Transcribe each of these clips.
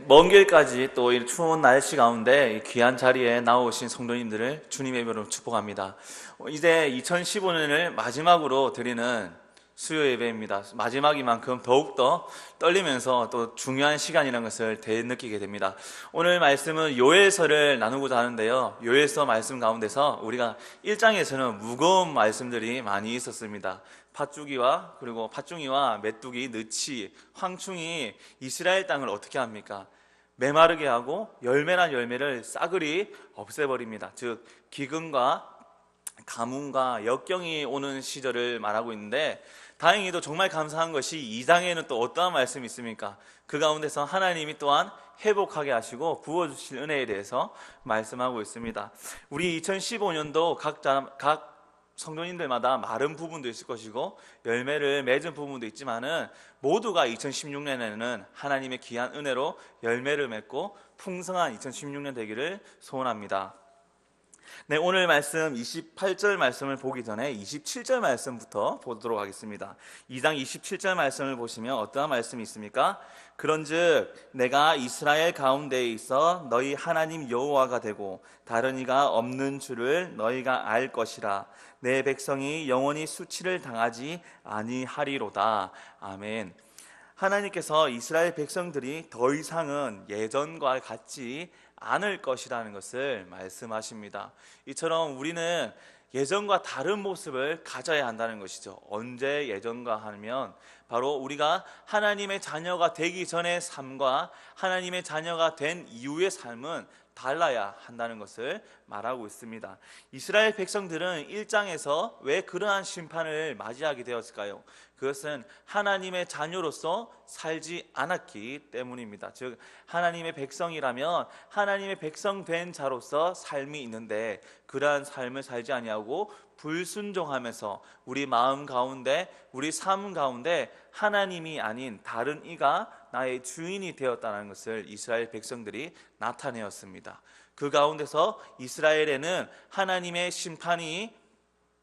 먼 길까지 또 이 추운 날씨 가운데 이 귀한 자리에 나오신 성도님들을 주님의 이름으로 축복합니다. 이제 2015년을 마지막으로 드리는 수요 예배입니다. 마지막이만큼 더욱더 떨리면서 또 중요한 시간이라는 것을 되느끼게 됩니다. 오늘 말씀은 요엘서를 나누고자 하는데요. 요엘서 말씀 가운데서 우리가 1장에서는 무거운 말씀들이 많이 있었습니다. 팥죽이와 그리고 팥중이와 메뚜기, 느치, 황충이 이스라엘 땅을 어떻게 합니까? 메마르게 하고 열매란 열매를 싸그리 없애버립니다. 즉 기근과 가뭄과 역경이 오는 시절을 말하고 있는데, 다행히도 정말 감사한 것이 2장에는 또 어떠한 말씀이 있습니까? 그 가운데서 하나님이 또한 회복하게 하시고 부어주실 은혜에 대해서 말씀하고 있습니다. 우리 2015년도 각 성도님들마다 마른 부분도 있을 것이고 열매를 맺은 부분도 있지만은 모두가 2016년에는 하나님의 귀한 은혜로 열매를 맺고 풍성한 2016년 되기를 소원합니다. 네, 오늘 말씀 28절 말씀을 보기 전에 27절 말씀부터 보도록 하겠습니다. 2장 27절 말씀을 보시면 어떠한 말씀이 있습니까? 그런즉 내가 이스라엘 가운데에 있어 너희 하나님 여호와가 되고 다른 이가 없는 줄을 너희가 알 것이라. 내 백성이 영원히 수치를 당하지 아니하리로다. 아멘. 하나님께서 이스라엘 백성들이 더 이상은 예전과 같지 않을 것이라는 것을 말씀하십니다. 이처럼 우리는 예전과 다른 모습을 가져야 한다는 것이죠. 언제 예전과 하면 바로 우리가 하나님의 자녀가 되기 전의 삶과 하나님의 자녀가 된 이후의 삶은 달라야 한다는 것을 말하고 있습니다. 이스라엘 백성들은 1장에서 왜 그러한 심판을 맞이하게 되었을까요? 그것은 하나님의 자녀로서 살지 않았기 때문입니다. 즉 하나님의 백성이라면 하나님의 백성 된 자로서 삶이 있는데 그러한 삶을 살지 아니하고 불순종하면서 우리 마음 가운데 우리 삶 가운데 하나님이 아닌 다른 이가 나의 주인이 되었다는 것을 이스라엘 백성들이 나타내었습니다. 그 가운데서 이스라엘에는 하나님의 심판이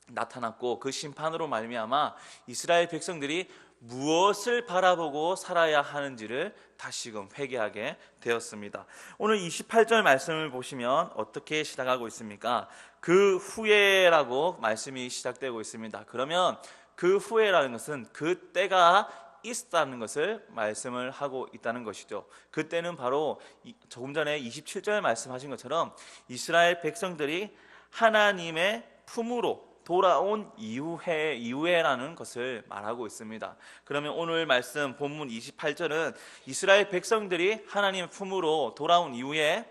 나타났고 그 심판으로 말미암아 이스라엘 백성들이 무엇을 바라보고 살아야 하는지를 다시금 회개하게 되었습니다. 오늘 28절 말씀을 보시면 어떻게 시작하고 있습니까? 그 후에라고 말씀이 시작되고 있습니다. 그러면 그 후에라는 것은 그 때가 있다는 것을 말씀을 하고 있다는 것이죠. 그때는 바로 조금 전에 27절 말씀하신 것처럼 이스라엘 백성들이 하나님의 품으로 돌아온 이후에라는 것을 말하고 있습니다. 그러면 오늘 말씀 본문 28절은 이스라엘 백성들이 하나님의 품으로 돌아온 이후에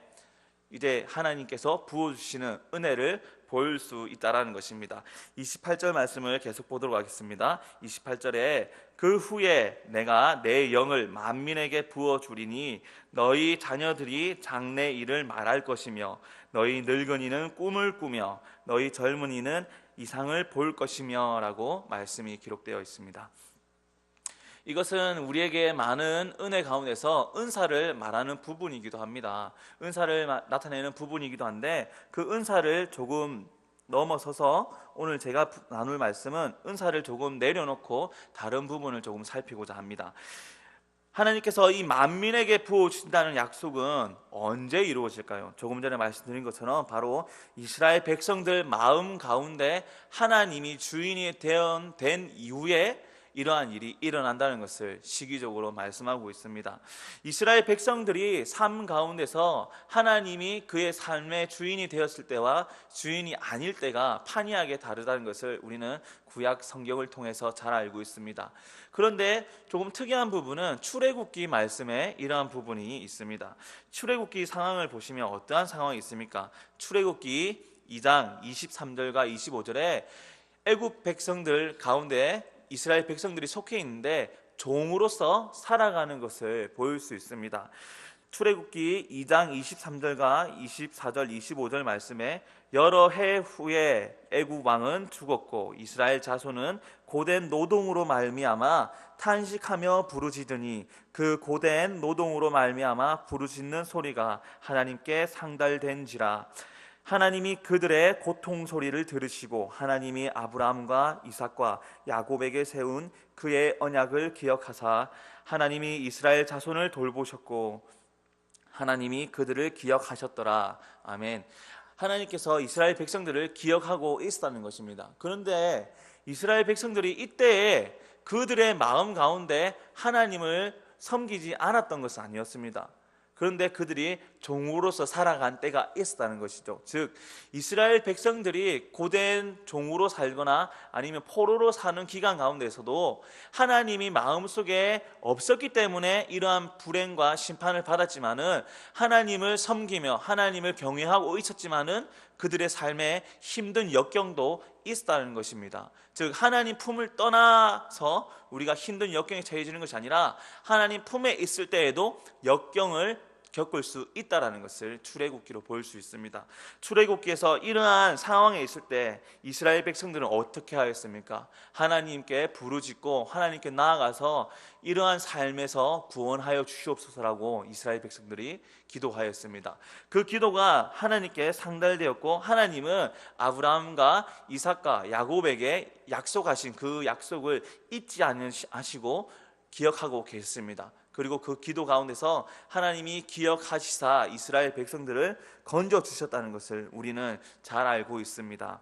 이제 하나님께서 부어주시는 은혜를 볼 수 있다라는 것입니다. 28절 말씀을 계속 보도록 하겠습니다. 28절에 그 후에 내가 내 영을 만민에게 부어주리니 너희 자녀들이 장래 일을 말할 것이며 너희 늙은이는 꿈을 꾸며 너희 젊은이는 이상을 볼 것이며 라고 말씀이 기록되어 있습니다. 이것은 우리에게 많은 은혜 가운데서 은사를 말하는 부분이기도 합니다. 은사를 나타내는 부분이기도 한데 그 은사를 조금 넘어서서 오늘 제가 나눌 말씀은 은사를 조금 내려놓고 다른 부분을 조금 살피고자 합니다. 하나님께서 이 만민에게 부어주신다는 약속은 언제 이루어질까요? 조금 전에 말씀드린 것처럼 바로 이스라엘 백성들 마음 가운데 하나님이 주인이 된 이후에 이러한 일이 일어난다는 것을 시기적으로 말씀하고 있습니다. 이스라엘 백성들이 삶 가운데서 하나님이 그의 삶의 주인이 되었을 때와 주인이 아닐 때가 판이하게 다르다는 것을 우리는 구약 성경을 통해서 잘 알고 있습니다. 그런데 조금 특이한 부분은 출애굽기 말씀에 이러한 부분이 있습니다. 출애굽기 상황을 보시면 어떠한 상황이 있습니까? 출애굽기 2장 23절과 25절에 애굽 백성들 가운데 이스라엘 백성들이 속해 있는데 종으로서 살아가는 것을 보일 수 있습니다. 출애굽기 2장 23절과 24절 25절 말씀에 여러 해 후에 애굽 왕은 죽었고 이스라엘 자손은 고된 노동으로 말미암아 탄식하며 부르짖으니 그 고된 노동으로 말미암아 부르짖는 소리가 하나님께 상달된지라. 하나님이 그들의 고통 소리를 들으시고 하나님이 아브라함과 이삭과 야곱에게 세운 그의 언약을 기억하사 하나님이 이스라엘 자손을 돌보셨고 하나님이 그들을 기억하셨더라. 아멘. 하나님께서 이스라엘 백성들을 기억하고 있었다는 것입니다. 그런데 이스라엘 백성들이 이때에 그들의 마음 가운데 하나님을 섬기지 않았던 것은 아니었습니다. 그런데 그들이 종으로서 살아간 때가 있었다는 것이죠. 즉 이스라엘 백성들이 고된 종으로 살거나 아니면 포로로 사는 기간 가운데서도 하나님이 마음속에 없었기 때문에 이러한 불행과 심판을 받았지만은, 하나님을 섬기며 하나님을 경외하고 있었지만은 그들의 삶에 힘든 역경도 있었다는 것입니다. 즉 하나님 품을 떠나서 우리가 힘든 역경에 처해지는 것이 아니라 하나님 품에 있을 때에도 역경을 겪을 수 있다는 것을 출애굽기로 볼 수 있습니다. 출애굽기에서 이러한 상황에 있을 때 이스라엘 백성들은 어떻게 하였습니까? 하나님께 부르짖고 하나님께 나아가서 이러한 삶에서 구원하여 주시옵소서라고 이스라엘 백성들이 기도하였습니다. 그 기도가 하나님께 상달되었고, 하나님은 아브라함과 이삭과 야곱에게 약속하신 그 약속을 잊지 않으시고 기억하고 계십니다. 그리고 그 기도 가운데서 하나님이 기억하시사 이스라엘 백성들을 건져주셨다는 것을 우리는 잘 알고 있습니다.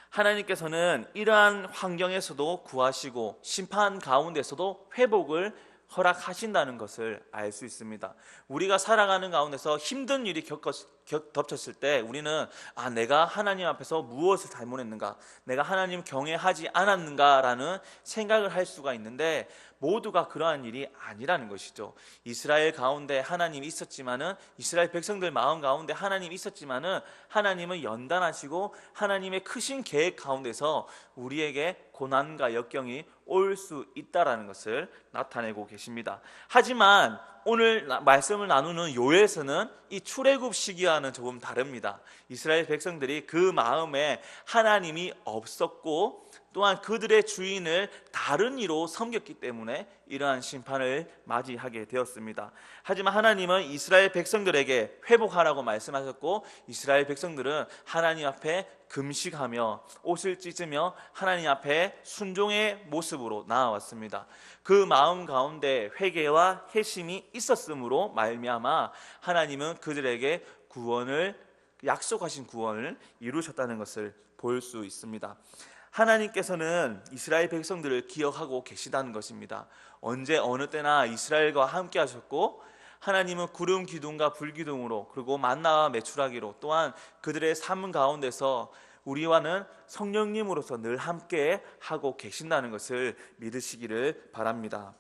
하나님께서는 이러한 환경에서도 구하시고 심판 가운데서도 회복을 허락하신다는 것을 알 수 있습니다. 우리가 살아가는 가운데서 힘든 일이 덮쳤을 때 우리는 내가 하나님 앞에서 무엇을 잘못했는가, 내가 하나님 경외하지 않았는가라는 생각을 할 수가 있는데, 모두가 그러한 일이 아니라는 것이죠. 이스라엘 가운데 하나님이 있었지만은, 이스라엘 백성들 마음 가운데 하나님이 있었지만은, 하나님은 연단하시고 하나님의 크신 계획 가운데서 우리에게 고난과 역경이 올 수 있다라는 것을 나타내고 계십니다. 하지만 오늘 말씀을 나누는 요에서는 이 출애굽 시기와는 조금 다릅니다. 이스라엘 백성들이 그 마음에 하나님이 없었고, 또한 그들의 주인을 다른 이로 섬겼기 때문에 이러한 심판을 맞이하게 되었습니다. 하지만 하나님은 이스라엘 백성들에게 회복하라고 말씀하셨고, 이스라엘 백성들은 하나님 앞에 금식하며 옷을 찢으며 하나님 앞에 순종의 모습으로 나아왔습니다. 그 마음 가운데 회개와 회심이 있었으므로 말미암아 하나님은 그들에게 약속하신 구원을 이루셨다는 것을 볼 수 있습니다. 하나님께서는 이스라엘 백성들을 기억하고 계시다는 것입니다. 언제 어느 때나 이스라엘과 함께 하셨고, 하나님은 구름 기둥과 불 기둥으로, 그리고 만나와 메추라기로, 또한 그들의 삶 가운데서 우리와는 성령님으로서 늘 함께 하고 계신다는 것을 믿으시기를 바랍니다.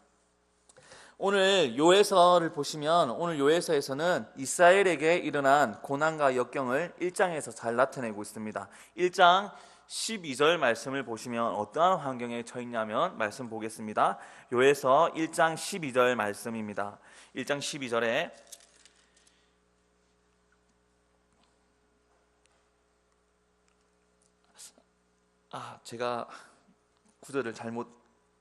오늘 요에서를 보시면, 오늘 요에서에서는 이스라엘에게 일어난 고난과 역경을 1장에서 잘 나타내고 있습니다. 1장 12절 말씀을 보시면 어떠한 환경에 처했냐면, 말씀 보겠습니다. 요에서 1장 12절 말씀입니다. 1장 12절에 제가 구절을 잘못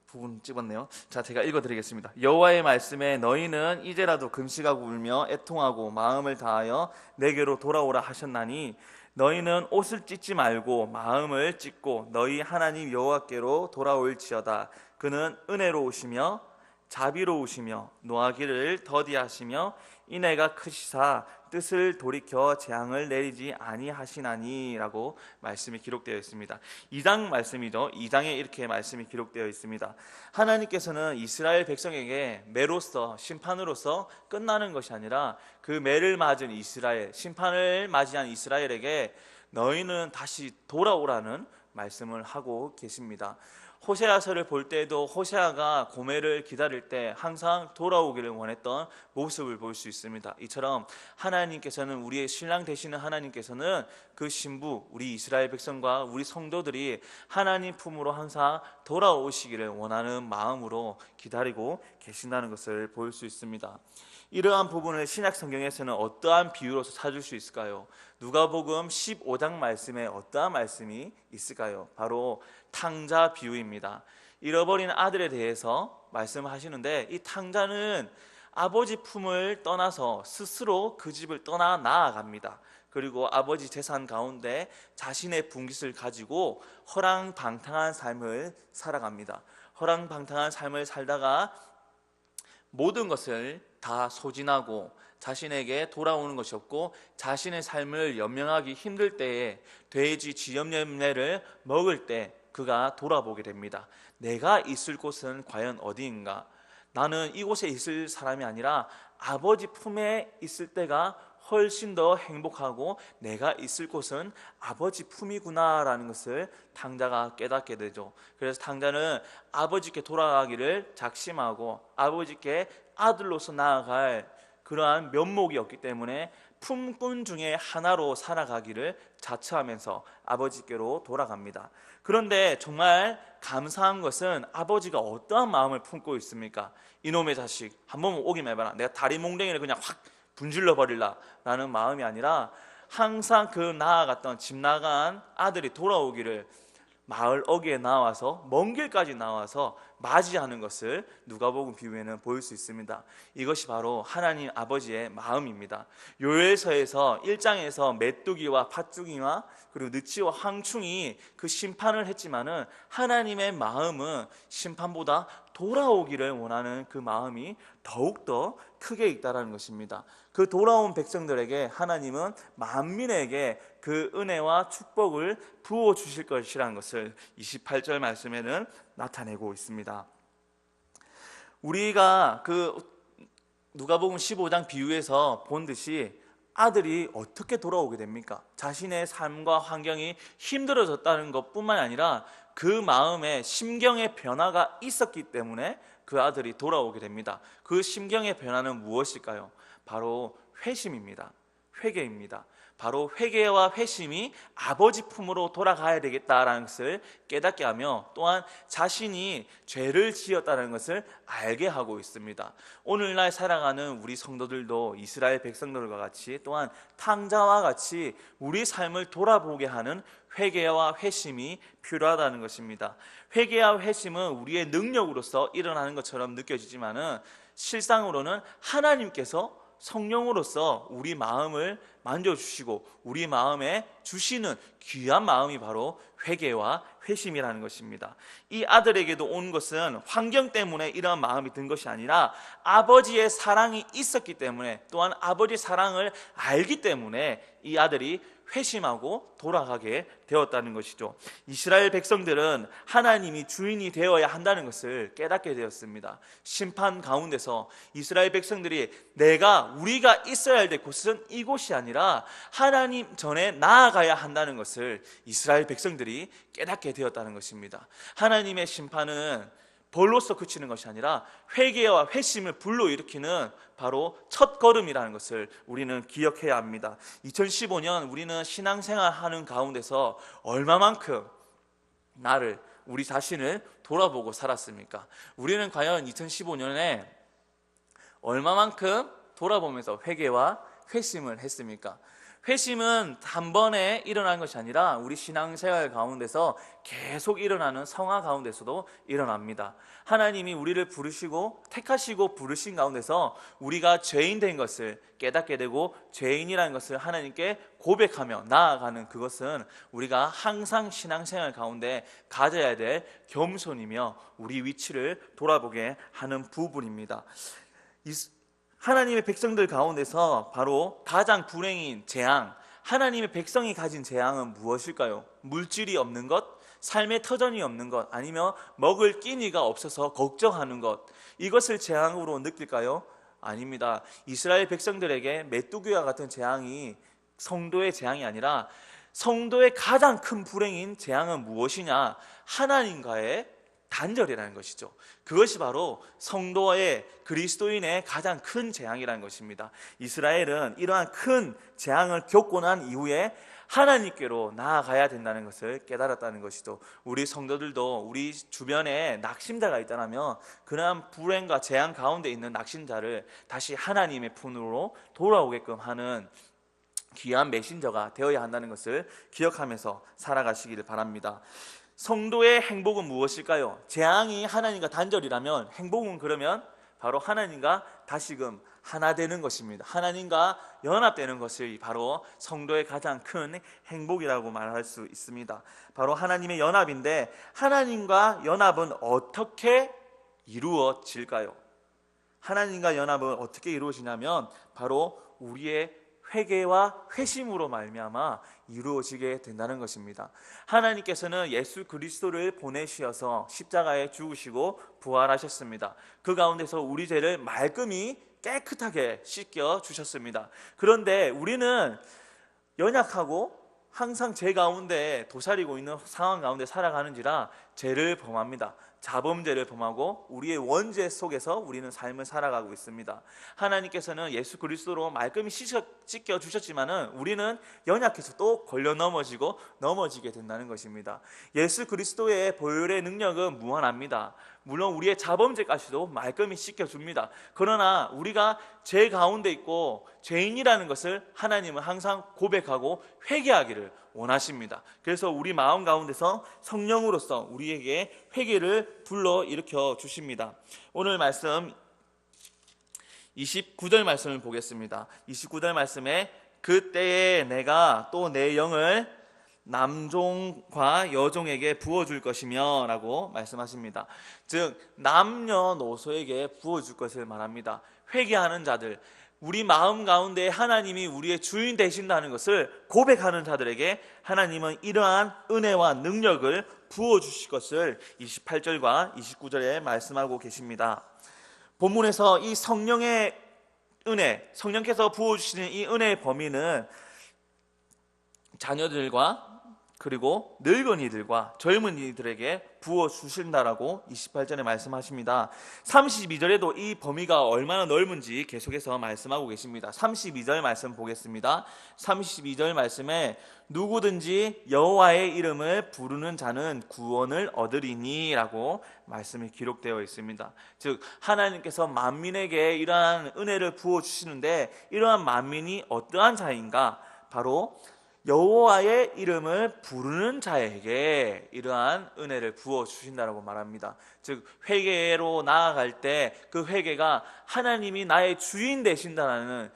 부분 찍었네요. 자, 제가 읽어드리겠습니다. 여호와의 말씀에 너희는 이제라도 금식하고 울며 애통하고 마음을 다하여 내게로 돌아오라 하셨나니, 너희는 옷을 찢지 말고 마음을 찢고 너희 하나님 여호와께로 돌아올지어다. 그는 은혜로우시며 자비로우시며 노하기를 더디하시며 인애가 크시사 뜻을 돌이켜 재앙을 내리지 아니하시나니 라고 말씀이 기록되어 있습니다. 2장 말씀이죠. 2장에 이렇게 말씀이 기록되어 있습니다. 하나님께서는 이스라엘 백성에게 매로서, 심판으로서 끝나는 것이 아니라 그 매를 맞은 이스라엘, 심판을 맞이한 이스라엘에게 너희는 다시 돌아오라는 말씀을 하고 계십니다. 호세아서를 볼 때에도 호세아가 고매를 기다릴 때 항상 돌아오기를 원했던 모습을 볼 수 있습니다. 이처럼 하나님께서는, 우리의 신랑 되시는 하나님께서는 그 신부, 우리 이스라엘 백성과 우리 성도들이 하나님 품으로 항상 돌아오시기를 원하는 마음으로 기다리고 계신다는 것을 볼 수 있습니다. 이러한 부분을 신약 성경에서는 어떠한 비유로서 찾을 수 있을까요? 누가복음 15장 말씀에 어떠한 말씀이 있을까요? 바로 탕자 비유입니다. 잃어버린 아들에 대해서 말씀하시는데, 이 탕자는 아버지 품을 떠나서 스스로 그 집을 떠나 나아갑니다. 그리고 아버지 재산 가운데 자신의 분깃을 가지고 허랑방탕한 삶을 살아갑니다. 허랑방탕한 삶을 살다가 모든 것을 다 소진하고 자신에게 돌아오는 것이 없고 자신의 삶을 연명하기 힘들 때에 돼지 쥐염염래를 먹을 때 그가 돌아보게 됩니다. 내가 있을 곳은 과연 어디인가? 나는 이곳에 있을 사람이 아니라 아버지 품에 있을 때가 훨씬 더 행복하고 내가 있을 곳은 아버지 품이구나라는 것을 탕자가 깨닫게 되죠. 그래서 탕자는 아버지께 돌아가기를 작심하고 아버지께 아들로서 나아갈 그러한 면목이 없기 때문에 품꾼 중에 하나로 살아가기를 자처하면서 아버지께로 돌아갑니다. 그런데 정말 감사한 것은 아버지가 어떠한 마음을 품고 있습니까? 이놈의 자식 한번 오기만 해봐라, 내가 다리 몽둥이를 그냥 확 분질러 버릴라 라는 마음이 아니라 항상 그 나아갔던 집 나간 아들이 돌아오기를 마을 어귀에 나와서 먼 길까지 나와서 맞이하는 것을 누가복음 비유에는 보일 수 있습니다. 이것이 바로 하나님 아버지의 마음입니다. 요엘서에서 1장에서 메뚜기와 팥죽이와 그리고 느치와 황충이 그 심판을 했지만은 하나님의 마음은 심판보다 돌아오기를 원하는 그 마음이 더욱더 크게 있다는 것입니다. 그 돌아온 백성들에게 하나님은 만민에게 그 은혜와 축복을 부어주실 것이라는 것을 28절 말씀에는 나타내고 있습니다. 우리가 그 누가복음 15장 비유에서 본 듯이 아들이 어떻게 돌아오게 됩니까? 자신의 삶과 환경이 힘들어졌다는 것뿐만 아니라 그 마음에 심경의 변화가 있었기 때문에 그 아들이 돌아오게 됩니다. 그 심경의 변화는 무엇일까요? 바로 회심입니다. 회개입니다. 바로 회개와 회심이 아버지 품으로 돌아가야 되겠다라는 것을 깨닫게 하며 또한 자신이 죄를 지었다는 것을 알게 하고 있습니다. 오늘날 살아가는 우리 성도들도 이스라엘 백성들과 같이 또한 탕자와 같이 우리 삶을 돌아보게 하는 회개와 회심이 필요하다는 것입니다. 회개와 회심은 우리의 능력으로서 일어나는 것처럼 느껴지지만은 실상으로는 하나님께서 성령으로서 우리 마음을 만져주시고 우리 마음에 주시는 귀한 마음이 바로 회개와 회심이라는 것입니다. 이 아들에게도 온 것은 환경 때문에 이러한 마음이 든 것이 아니라 아버지의 사랑이 있었기 때문에 또한 아버지의 사랑을 알기 때문에 이 아들이 회심하고 돌아가게 되었다는 것이죠. 이스라엘 백성들은 하나님이 주인이 되어야 한다는 것을 깨닫게 되었습니다. 심판 가운데서 이스라엘 백성들이 우리가 있어야 될 곳은 이곳이 아니라 하나님 전에 나아가야 한다는 것을 이스라엘 백성들이 깨닫게 되었다는 것입니다. 하나님의 심판은 벌로서 그치는 것이 아니라 회개와 회심을 불러일으키는 바로 첫 걸음이라는 것을 우리는 기억해야 합니다. 2015년 우리는 신앙생활하는 가운데서 얼마만큼 우리 자신을 돌아보고 살았습니까? 우리는 과연 2015년에 얼마만큼 돌아보면서 회개와 회심을 했습니까? 회심은 단번에 일어나는 것이 아니라 우리 신앙생활 가운데서 계속 일어나는 성화 가운데서도 일어납니다. 하나님이 우리를 부르시고 택하시고 부르신 가운데서 우리가 죄인 된 것을 깨닫게 되고 죄인이라는 것을 하나님께 고백하며 나아가는 그것은 우리가 항상 신앙생활 가운데 가져야 될 겸손이며 우리 위치를 돌아보게 하는 부분입니다. 하나님의 백성들 가운데서 바로 가장 불행인 재앙, 하나님의 백성이 가진 재앙은 무엇일까요? 물질이 없는 것, 삶의 터전이 없는 것, 아니면 먹을 끼니가 없어서 걱정하는 것, 이것을 재앙으로 느낄까요? 아닙니다. 이스라엘 백성들에게 메뚜기와 같은 재앙이 성도의 재앙이 아니라 성도의 가장 큰 불행인 재앙은 무엇이냐? 하나님과의 단절이라는 것이죠. 그것이 바로 성도의 그리스도인의 가장 큰 재앙이라는 것입니다. 이스라엘은 이러한 큰 재앙을 겪고 난 이후에 하나님께로 나아가야 된다는 것을 깨달았다는 것이죠. 우리 성도들도 우리 주변에 낙심자가 있다면 그러한 불행과 재앙 가운데 있는 낙심자를 다시 하나님의 품으로 돌아오게끔 하는 귀한 메신저가 되어야 한다는 것을 기억하면서 살아가시기를 바랍니다. 성도의 행복은 무엇일까요? 재앙이 하나님과 단절이라면 행복은 그러면 바로 하나님과 다시금 하나 되는 것입니다. 하나님과 연합되는 것이 바로 성도의 가장 큰 행복이라고 말할 수 있습니다. 바로 하나님의 연합인데 하나님과 연합은 어떻게 이루어질까요? 하나님과 연합은 어떻게 이루어지냐면 바로 우리의 회개와 회심으로 말미암아 이루어지게 된다는 것입니다. 하나님께서는 예수 그리스도를 보내시어서 십자가에 죽으시고 부활하셨습니다. 그 가운데서 우리 죄를 말끔히 깨끗하게 씻겨 주셨습니다. 그런데 우리는 연약하고 항상 죄 가운데 도사리고 있는 상황 가운데 살아가는지라 죄를 범합니다. 자범죄를 범하고 우리의 원죄 속에서 우리는 삶을 살아가고 있습니다. 하나님께서는 예수 그리스도로 말끔히 씻겨 주셨지만은 우리는 연약해서 또 걸려 넘어지게 된다는 것입니다. 예수 그리스도의 보혈의 능력은 무한합니다. 물론 우리의 자범죄까지도 말끔히 씻겨줍니다. 그러나 우리가 죄 가운데 있고 죄인이라는 것을 하나님은 항상 고백하고 회개하기를 원하십니다. 그래서 우리 마음 가운데서 성령으로서 우리에게 회개를 불러일으켜 주십니다. 오늘 말씀 29절 말씀을 보겠습니다. 29절 말씀에 그때에 내가 또 내 영을 남종과 여종에게 부어줄 것이며 라고 말씀하십니다. 즉 남녀노소에게 부어줄 것을 말합니다. 회개하는 자들, 우리 마음 가운데 하나님이 우리의 주인 되신다는 것을 고백하는 자들에게 하나님은 이러한 은혜와 능력을 부어주실 것을 28절과 29절에 말씀하고 계십니다. 본문에서 이 성령의 은혜, 성령께서 부어주시는 이 은혜의 범위는 자녀들과 그리고 늙은이들과 젊은이들에게 부어주신다라고 28절에 말씀하십니다. 32절에도 이 범위가 얼마나 넓은지 계속해서 말씀하고 계십니다. 32절 말씀 보겠습니다. 32절 말씀에 누구든지 여호와의 이름을 부르는 자는 구원을 얻으리니 라고 말씀이 기록되어 있습니다. 즉 하나님께서 만민에게 이러한 은혜를 부어주시는데 이러한 만민이 어떠한 자인가? 바로 여호와의 이름을 부르는 자에게 이러한 은혜를 부어 주신다라고 말합니다. 즉 회개로 나아갈 때 그 회개가 하나님이 나의 주인 되신다는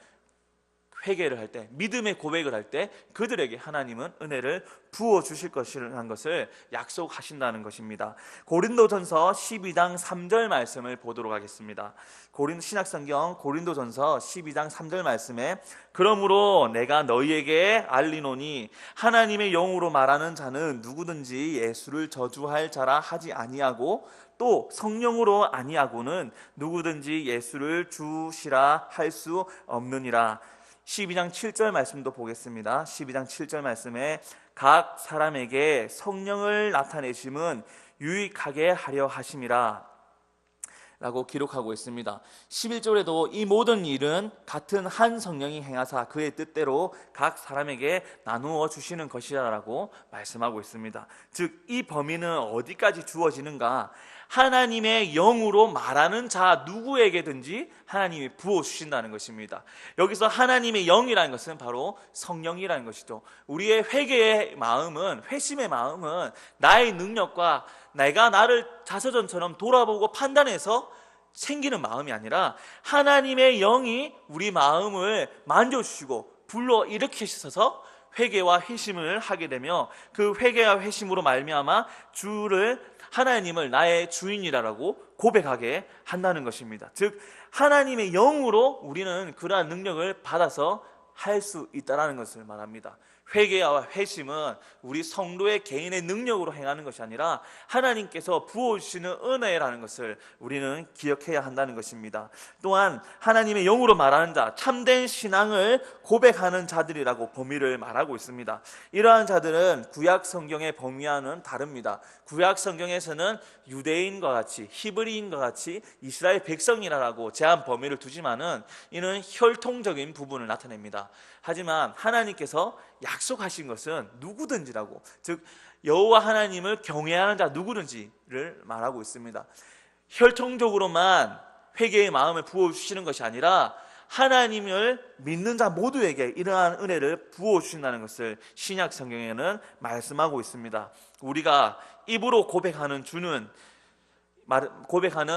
회개를 할 때, 믿음의 고백을 할 때 그들에게 하나님은 은혜를 부어 주실 것이라는 것을 약속하신다는 것입니다. 고린도전서 12장 3절 말씀을 보도록 하겠습니다. 신약성경 고린도전서 12장 3절 말씀에 그러므로 내가 너희에게 알리노니 하나님의 영으로 말하는 자는 누구든지 예수를 저주할 자라 하지 아니하고 또 성령으로 아니하고는 누구든지 예수를 주시라 할 수 없느니라. 12장 7절 말씀도 보겠습니다. 12장 7절 말씀에 각 사람에게 성령을 나타내심은 유익하게 하려 하심이라 라고 기록하고 있습니다. 11절에도 이 모든 일은 같은 한 성령이 행하사 그의 뜻대로 각 사람에게 나누어 주시는 것이라 라고 말씀하고 있습니다. 즉 이 범위는 어디까지 주어지는가? 하나님의 영으로 말하는 자 누구에게든지 하나님이 부어주신다는 것입니다. 여기서 하나님의 영이라는 것은 바로 성령이라는 것이죠. 우리의 회개의 마음은, 회심의 마음은 나의 능력과 내가 나를 자서전처럼 돌아보고 판단해서 생기는 마음이 아니라 하나님의 영이 우리 마음을 만져주시고 불러일으키셔서 회개와 회심을 하게 되며 그 회개와 회심으로 말미암아 하나님을 나의 주인이라고 고백하게 한다는 것입니다. 즉 하나님의 영으로 우리는 그러한 능력을 받아서 할 수 있다는 것을 말합니다. 회개와 회심은 우리 성도의 개인의 능력으로 행하는 것이 아니라 하나님께서 부어주시는 은혜라는 것을 우리는 기억해야 한다는 것입니다. 또한 하나님의 영으로 말하는 자, 참된 신앙을 고백하는 자들이라고 범위를 말하고 있습니다. 이러한 자들은 구약 성경의 범위와는 다릅니다. 구약 성경에서는 유대인과 같이, 히브리인과 같이 이스라엘 백성이라고 제한 범위를 두지만은 이는 혈통적인 부분을 나타냅니다. 하지만 하나님께서 약속하신 것은 누구든지라고, 즉 여호와 하나님을 경외하는 자 누구든지를 말하고 있습니다. 혈통적으로만 회개의 마음을 부어주시는 것이 아니라 하나님을 믿는 자 모두에게 이러한 은혜를 부어주신다는 것을 신약 성경에는 말씀하고 있습니다. 우리가 입으로 고백하는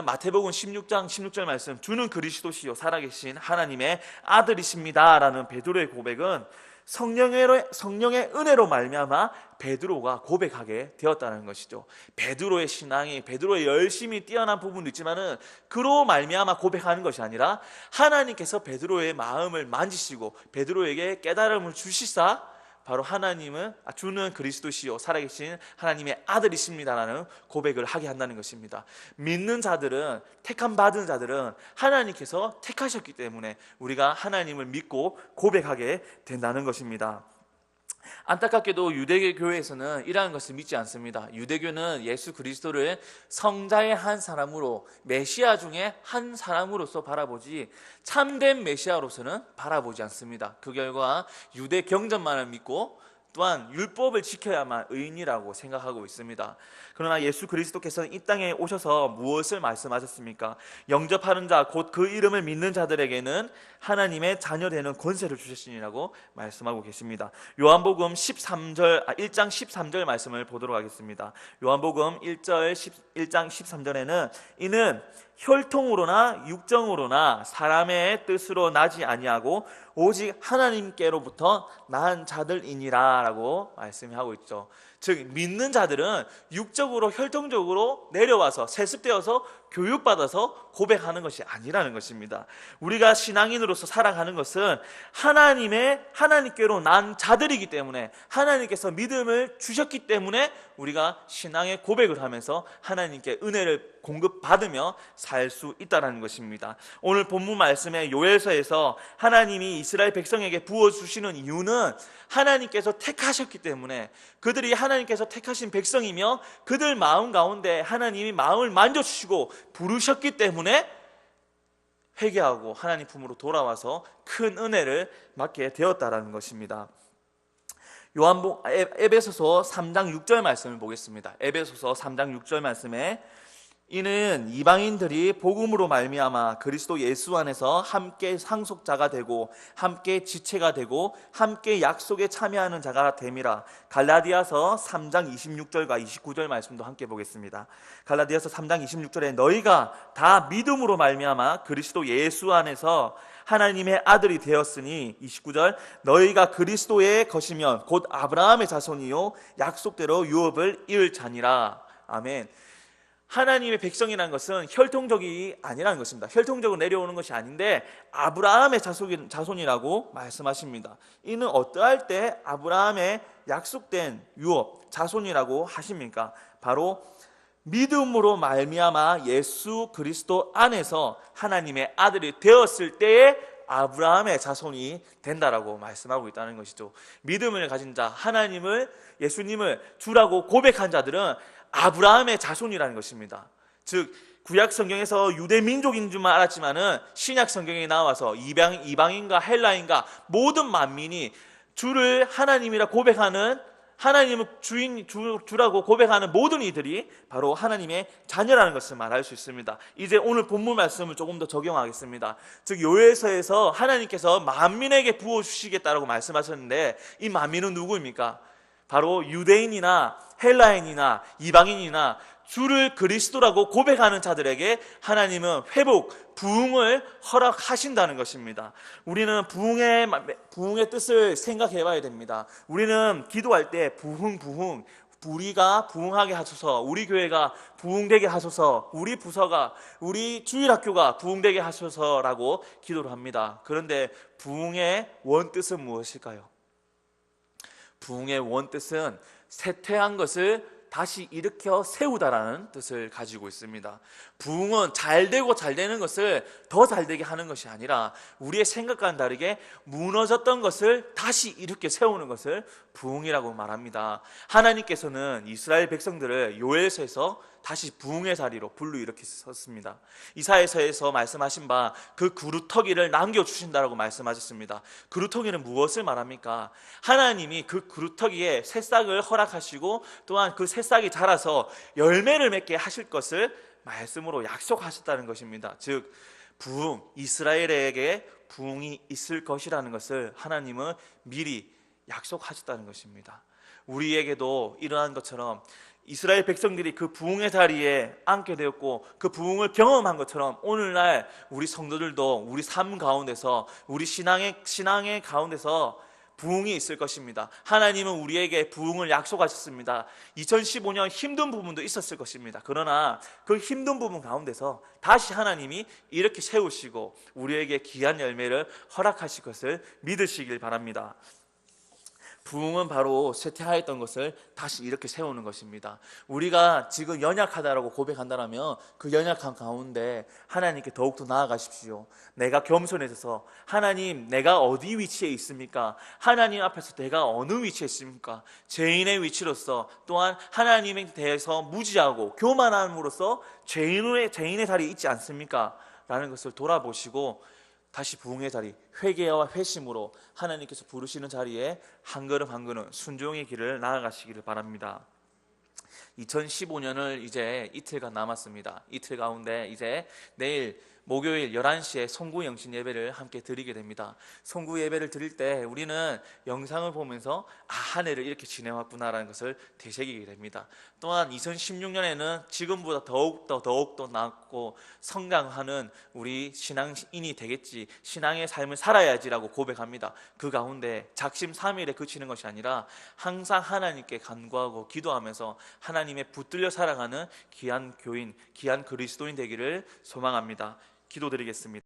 마태복음 16장 16절 말씀, 주는 그리스도시요 살아계신 하나님의 아들이십니다 라는 베드로의 고백은 성령의 은혜로 말미암아 베드로가 고백하게 되었다는 것이죠. 베드로의 신앙이, 베드로의 열심히 뛰어난 부분도 있지만은 그로 말미암아 고백하는 것이 아니라 하나님께서 베드로의 마음을 만지시고 베드로에게 깨달음을 주시사 바로 하나님은 주는 그리스도시요 살아계신 하나님의 아들이십니다라는 고백을 하게 한다는 것입니다. 믿는 자들은, 택함 받은 자들은 하나님께서 택하셨기 때문에 우리가 하나님을 믿고 고백하게 된다는 것입니다. 안타깝게도 유대교 교회에서는 이러한 것을 믿지 않습니다. 유대교는 예수 그리스도를 성자의 한 사람으로, 메시아 중에 한 사람으로서 바라보지 참된 메시아로서는 바라보지 않습니다. 그 결과 유대 경전만을 믿고 또한 율법을 지켜야만 의인이라고 생각하고 있습니다. 그러나 예수 그리스도께서는 이 땅에 오셔서 무엇을 말씀하셨습니까? 영접하는 자, 곧 그 이름을 믿는 자들에게는 하나님의 자녀되는 권세를 주셨으니라고 말씀하고 계십니다. 요한복음 1장 13절 말씀을 보도록 하겠습니다. 요한복음 1장 13절에는 이는 혈통으로나 육정으로나 사람의 뜻으로 나지 아니하고 오직 하나님께로부터 난 자들이니라 라고 말씀하고 있죠. 즉 믿는 자들은 육적으로 혈통적으로 내려와서 세습되어서 교육받아서 고백하는 것이 아니라는 것입니다. 우리가 신앙인으로서 살아가는 것은 하나님께로 난 자들이기 때문에, 하나님께서 믿음을 주셨기 때문에 우리가 신앙의 고백을 하면서 하나님께 은혜를 공급받으며 살 수 있다는 것입니다. 오늘 본문 말씀의 요엘서에서 하나님이 이스라엘 백성에게 부어주시는 이유는 하나님께서 택하셨기 때문에, 그들이 하나님께서 택하신 백성이며 그들 마음 가운데 하나님이 마음을 만져주시고 부르셨기 때문에 회개하고 하나님 품으로 돌아와서 큰 은혜를 받게 되었다는 것입니다. 에베소서 3장 6절 말씀을 보겠습니다. 에베소서 3장 6절 말씀에 이는 이방인들이 복음으로 말미암아 그리스도 예수 안에서 함께 상속자가 되고 함께 지체가 되고 함께 약속에 참여하는 자가 됨이라. 갈라디아서 3장 26절과 29절 말씀도 함께 보겠습니다. 갈라디아서 3장 26절에 너희가 다 믿음으로 말미암아 그리스도 예수 안에서 하나님의 아들이 되었으니, 29절 너희가 그리스도의 것이면 곧 아브라함의 자손이요 약속대로 유업을 이을 자니라. 아멘. 하나님의 백성이라는 것은 혈통적이 아니라는 것입니다. 혈통적으로 내려오는 것이 아닌데 아브라함의 자손이라고 말씀하십니다. 이는 어떠할 때 아브라함의 약속된 유업, 자손이라고 하십니까? 바로 믿음으로 말미암아 예수 그리스도 안에서 하나님의 아들이 되었을 때에 아브라함의 자손이 된다라고 말씀하고 있다는 것이죠. 믿음을 가진 자, 예수님을 주라고 고백한 자들은 아브라함의 자손이라는 것입니다. 즉 구약 성경에서 유대 민족인 줄만 알았지만은 신약 성경에 나와서 이방인과 헬라인과 모든 만민이 주를 하나님이라 고백하는, 하나님을 주라고 고백하는 모든 이들이 바로 하나님의 자녀라는 것을 말할 수 있습니다. 이제 오늘 본문 말씀을 조금 더 적용하겠습니다. 즉 요엘서에서 하나님께서 만민에게 부어주시겠다라고 말씀하셨는데 이 만민은 누구입니까? 바로 유대인이나 헬라인이나 이방인이나 주를 그리스도라고 고백하는 자들에게 하나님은 회복, 부흥을 허락하신다는 것입니다. 우리는 부흥의 뜻을 생각해 봐야 됩니다. 우리는 기도할 때 부흥, 우리가 부흥하게 하소서, 우리 교회가 부흥되게 하소서, 우리 부서가, 우리 주일학교가 부흥되게 하소서라고 기도를 합니다. 그런데 부흥의 원뜻은 무엇일까요? 부흥의 원뜻은 쇠퇴한 것을 다시 일으켜 세우다라는 뜻을 가지고 있습니다. 부흥은 잘되고 잘되는 것을 더 잘되게 하는 것이 아니라 우리의 생각과는 다르게 무너졌던 것을 다시 일으켜 세우는 것을 부흥이라고 말합니다. 하나님께서는 이스라엘 백성들을 요엘서에서 다시 부흥의 자리로 불러일으켰습니다. 이사야서에서 말씀하신 바 그 그루터기를 남겨주신다라고 말씀하셨습니다. 그루터기는 무엇을 말합니까? 하나님이 그 그루터기에 새싹을 허락하시고 또한 그 새싹이 자라서 열매를 맺게 하실 것을 말씀으로 약속하셨다는 것입니다. 즉 부흥, 이스라엘에게 부흥이 있을 것이라는 것을 하나님은 미리 약속하셨다는 것입니다. 우리에게도 이러한 것처럼 이스라엘 백성들이 그 부흥의 자리에 앉게 되었고 그 부흥을 경험한 것처럼 오늘날 우리 성도들도 우리 삶 가운데서, 우리 신앙의 가운데서 부흥이 있을 것입니다. 하나님은 우리에게 부흥을 약속하셨습니다. 2015년 힘든 부분도 있었을 것입니다. 그러나 그 힘든 부분 가운데서 다시 하나님이 이렇게 세우시고 우리에게 귀한 열매를 허락하실 것을 믿으시길 바랍니다. 부흥은 바로 쇠퇴하였던 것을 다시 이렇게 세우는 것입니다. 우리가 지금 연약하다라고 고백한다면 그 연약한 가운데 하나님께 더욱더 나아가십시오. 내가 겸손해져서 하나님, 내가 어디 위치에 있습니까? 하나님 앞에서 내가 어느 위치에 있습니까? 죄인의 위치로서, 또한 하나님에 대해서 무지하고 교만함으로써 죄인의 자리에 있지 않습니까? 라는 것을 돌아보시고 다시 부흥의 자리, 회개와 회심으로 하나님께서 부르시는 자리에 한 걸음 한 걸음 순종의 길을 나아가시기를 바랍니다. 2015년을 이제 이틀간 남았습니다. 이틀 가운데 이제 내일 목요일 11시에 송구 영신 예배를 함께 드리게 됩니다. 송구 예배를 드릴 때 우리는 영상을 보면서 한 해를 이렇게 지내왔구나라는 것을 되새기게 됩니다. 또한 2016년에는 지금보다 더욱더 낫고 성장하는 우리 신앙인이 되겠지, 신앙의 삶을 살아야지라고 고백합니다. 그 가운데 작심삼일에 그치는 것이 아니라 항상 하나님께 간구하고 기도하면서 하나님의 붙들려 살아가는 귀한 교인, 귀한 그리스도인 되기를 소망합니다. 기도드리겠습니다.